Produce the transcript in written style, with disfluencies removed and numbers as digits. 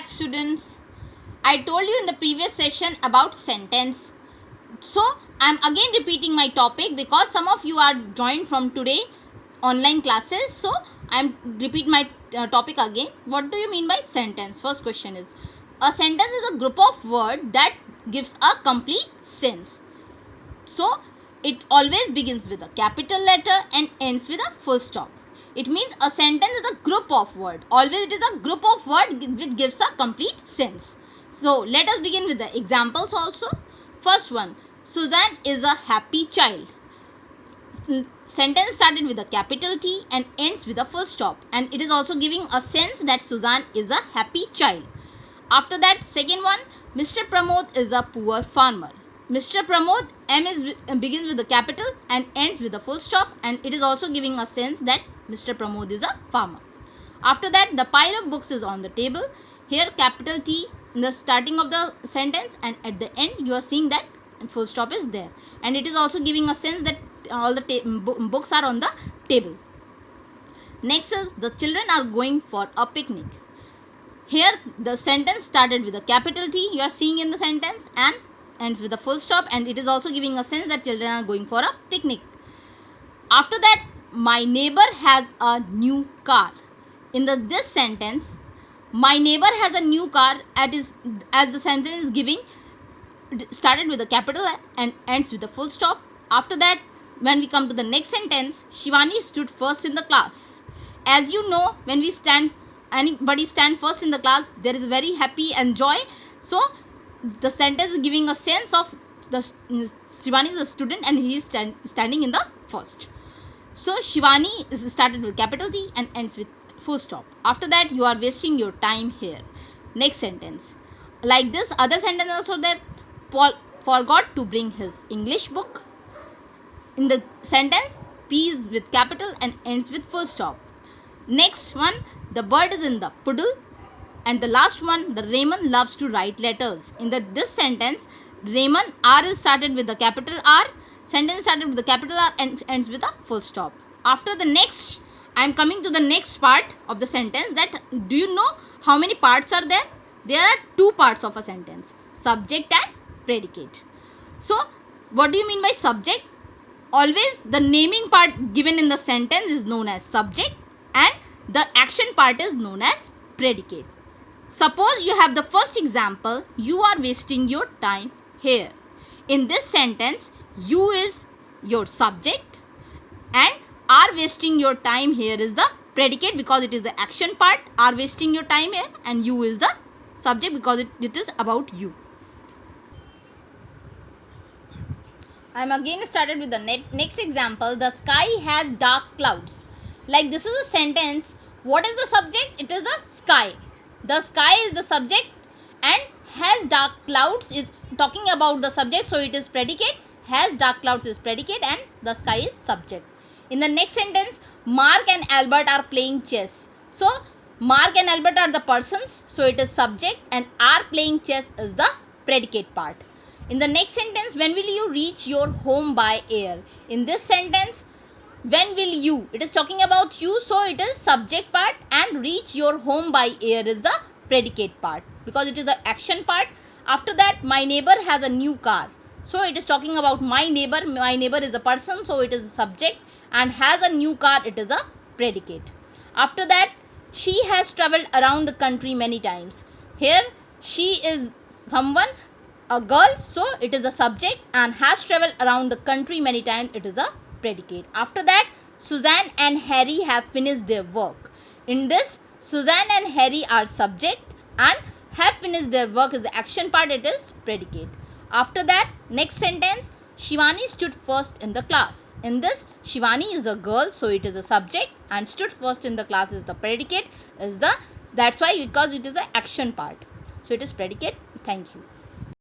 back, students. I told you in the previous session about sentence. So I'm again repeating my topic because some of you are joined from today online classes. So I'm repeat my topic again. What do you mean by sentence? First question is, a sentence is a group of words that gives a complete sense. So it always begins with a capital letter and ends with a full stop. It means a sentence is a group of words. Always it is a group of words which gives a complete sense. So let us begin with the examples also. First one, Suzanne is a happy child. Sentence started with a capital T and ends with a full stop, and it is also giving a sense that Suzanne is a happy child. After that, second one, Mr. Pramod is a poor farmer. Mr. Pramod, begins with a capital and ends with a full stop, and it is also giving a sense that Mr. Pramod is a farmer. After that, the pile of books is on the table. Here capital T in the starting of the sentence, and at the end you are seeing that full stop is there, and it is also giving a sense that all the books are on the table. Next is, the children are going for a picnic. Here the sentence started with a capital T, you are seeing in the sentence, and ends with a full stop, and it is also giving a sense that children are going for a picnic. After that, my neighbor has a new car. In this sentence, my neighbor has a new car, as the sentence is giving, started with a capital and ends with a full stop. After that, when we come to the next sentence, Shivani stood first in the class. As you know, when anybody stand first in the class, there is very happy and joy. So the sentence is giving a sense of Shivani is a student and he is standing in the first. So Shivani is started with capital T and ends with full stop. After that, you are wasting your time here. Next sentence. Like this, other sentence also there. Paul forgot to bring his English book. In the sentence, P is with capital and ends with full stop. Next one, the bird is in the puddle. And the last one, the Raymond loves to write letters. In this sentence, Raymond, R is started with the capital R. Sentence started with the capital R and ends with a full stop. After the next, I am coming to the next part of the sentence. That, do you know how many parts are there? There are two parts of a sentence, subject and predicate. So what do you mean by subject? Always the naming part given in the sentence is known as subject, and the action part is known as predicate. Suppose you have the first example, you are wasting your time here. In this sentence, you is your subject and are wasting your time here is the predicate because it is the action part. Are wasting your time here, and you is the subject because it is about you. I am again started with the next example. The sky has dark clouds. Like this is a sentence. What is the subject? It is the sky. The sky is the subject and has dark clouds is talking about the subject, so it is predicate. Has dark clouds is predicate and the sky is subject. In the next sentence, Mark and Albert are playing chess. So Mark and Albert are the persons, so it is subject, and are playing chess is the predicate part. In the next sentence, when will you reach your home by air? In this sentence, when will you? It is talking about you, so it is subject part, and reach your home by air is the predicate part because it is the action part. After that, my neighbor has a new car. So it is talking about my neighbor. My neighbor is a person, so it is a subject, and has a new car, it is a predicate. After that, she has traveled around the country many times. Here, she is someone, a girl, so it is a subject, and has traveled around the country many times, it is a predicate. After that, Suzanne and Harry have finished their work. In this, Suzanne and Harry are subject, and have finished their work is the action part, it is predicate. After that, next sentence, Shivani stood first in the class. In this, Shivani is a girl, so it is a subject, and stood first in the class is the predicate, that's why because it is the action part, so it is predicate. Thank you.